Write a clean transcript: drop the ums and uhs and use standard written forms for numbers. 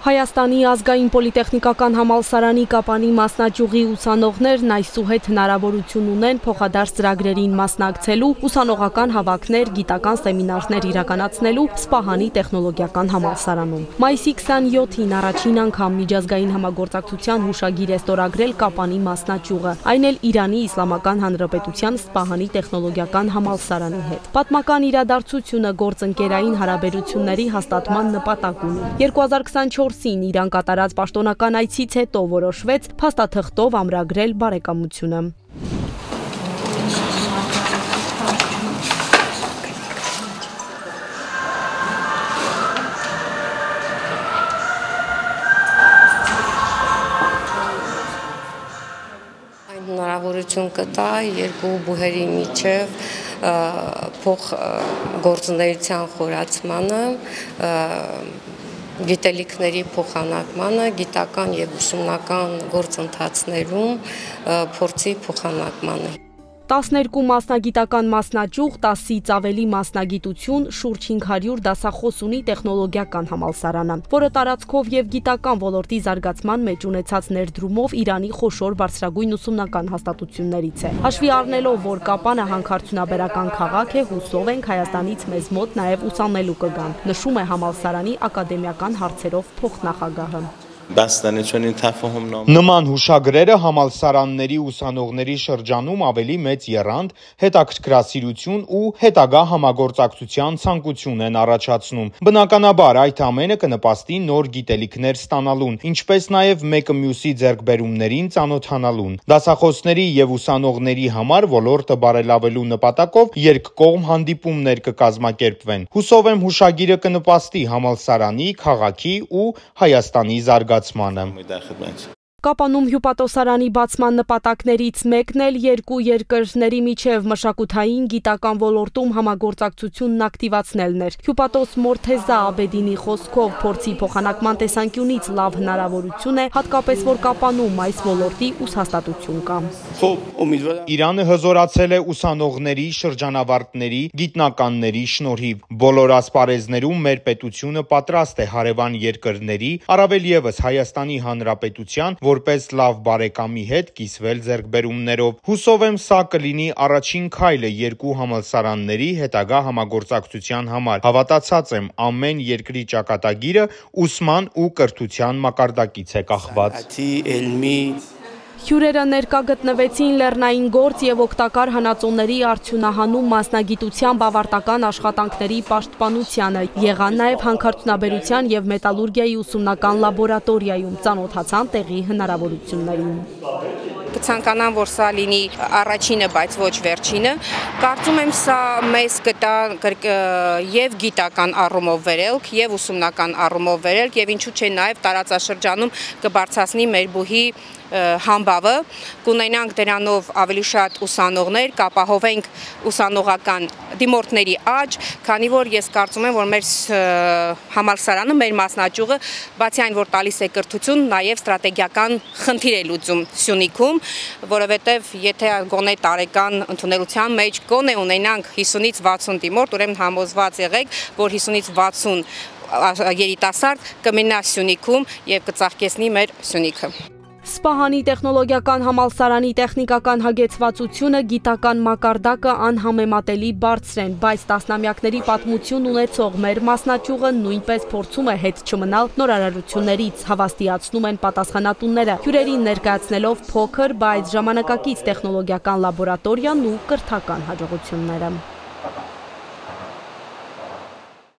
Հայաստանի ազգային պոլիտեխնիկական համալսարանի Կապանի մասնաճյուղի ուսանողներն այսուհետ հնարավորություն ունեն փոխադարձ ծրագրերին մասնակցելու, ուսանողական հավաքներ, գիտական սեմինարներ իրականացնելու Սպահանի տեխնոլոգիական համալսարանում։ Մայիսի 27-ին առաջին անգամ միջազգային համագործակցության հուշագիր է ստորագրել Կապանի մասնաճյուղը, այն էլ Իրանի Իսլամական Հանրապետության Սպահանի տեխնոլոգիական համալսարանի հետ։ Պատմական իրադարձությունը գործընկերային հարաբերությունների հաստատման նպատակ ունի։ 2024-ին Իրան կատարած պաշտոնական այցից հետո որոշվեց փաստաթղթով ամրագրել բարեկամությունը։ Այն հնարավորություն կտա երկու բուհերի միջև փոխ գործունեության խորացմանը, գիտելիքների փոխանակմանը, գիտական եւ ուսումնական գործընթացներում փորձի փոխանակմանը։ 12 մասնագիտական մասնաճյուղ, 10-ից ավելի մասնագիտություն, շուրջ 500 դասախոս ունի տեխնոլոգիական համալսարանը, որը տարածքով եւ գիտական ոլորտի զարգացման մեջ ունեցած ներդրումով Իրանի խոշոր բարձրագույն ուսումնական հաստատություններից է։ Հաշվի առնելով, որ Կապանը հանքարդյունաբերական քաղաք է, հուսով ենք Հայաստանից մեզ մոտ նաեւ ուսանելու կգան, նշում է համալսարանի ակադեմիական հարցերով փոխնախագահը։ Նման հուշագրերը համալսարանների ուսանողների շրջանում ավելի մեծ եռանդ, հետաքրքրասիրություն ու հետագա համագործակցության ցանկություն են առաջացնում։ Բնականաբար այդ ամենը կնպաստի նոր գիտելիքներ ստանալուն, ինչպես նաև մեկը մյուսի ձեռքբերումներին ծանոթանալուն։ Դասախոսների եւ ուսանողների համար ոլորտը բարելավելու նպատակով երկկողմ հանդիպումներ կկազմակերպվեն։ Հուսով եմ հուշագիրը կնպաստի համալսարանի, քաղաքի ու Հայաստանի զարգացմանը։ Կապանում հյուպատոսարանի բացման նպատակներից մեկն էլ երկու երկրների միջև մշակութային գիտական ոլորտում համագործակցությունն ակտիվացնելն էր։ Հյուպատոս Մորթեզա Աբեդինի խոսքով փորձի փոխանակման տեսանկյունից լավ հնարավորություն է, հատկապես որ Կապանում այս ոլորտի ուսհաստատություն կա։ Իրանը հզորացել է ուսանողների, շրջանավարտների, գիտնականների շնորհիվ։ Բոլոր ասպարեզներում մեր պետությունը պատրաստ է հարևան երկրների, առավել ևս Հայաստանի Հանրապետության, որպես լավ բարեկամի հետ կիսվել ձեռքբերումներով։ Հուսով եմ սա կլինի առաջին քայլը երկու համալսարանների հետագա համագործակցության համար։ Հավատացած եմ, ամեն երկրի ճակատագիրը ուսման ու կրթության մակարդակից է կախված։ Հյուրերը ներկա գտնվեցին լեռնային գործ եւ օգտակար հանածոների արդյունահանում մասնագիտության բավարտական աշխատանքների պաշտպանությանը, եղան նաեւ հանքարդյունաբերության եւ մետալուրգիայի ուսումնական լաբորատորիայում, ծանոթացան տեղի հնարավորություններին։ Կցանկանամ, որ սա լինի առաջինը, բայց ոչ վերջինը։ Կարծում եմ սա մեզ կտա եւ գիտական առումով վերելք, եւ ուսումնական առումով վերելք, եւ ինչու՞ չէ նաեւ տարածաշրջանում կբարձրացնի մեր բուհի համբավը, կունենանք դրանով ավելի շատ ուսանողներ, կապահովենք ուսանողական դիմորդների աճ, քանի որ ես կարծում եմ, որ մեր համալսարանը, մեր մասնաճյուղը, բացի այն, որ տալիս է կրթություն, նաև ստրատեգիական խնդիր է լուծում Սյունիքում, որովհետև եթե գոնե տարեկան ընդունելության մեջ գոնե ունենանք 50-ից 60 դիմորդ, ուրեմն համոզված եղեք, որ 50-ից 60 երիտասարդ կմնա Սյունիքում եւ կծաղկեցնի մեր Սյունիքը։ Սպահանի տեխնոլոգիական համալսարանի տեխնիկական հագեցվածությունը, գիտական մակարդակը անհամեմատելի բարձր են, բայց տասնամյակների պատմություն ունեցող մեր մասնաճյուղը նույնպես փորձում է հետ չմնալ նորարարություններից, հավաստիացնում են պատասխանատուները, հյուրերին ներկայացնելով փոքր, բայց ժամանակակից տեխնոլոգիական լաբորատորիան ու կրթական հաջողությունները։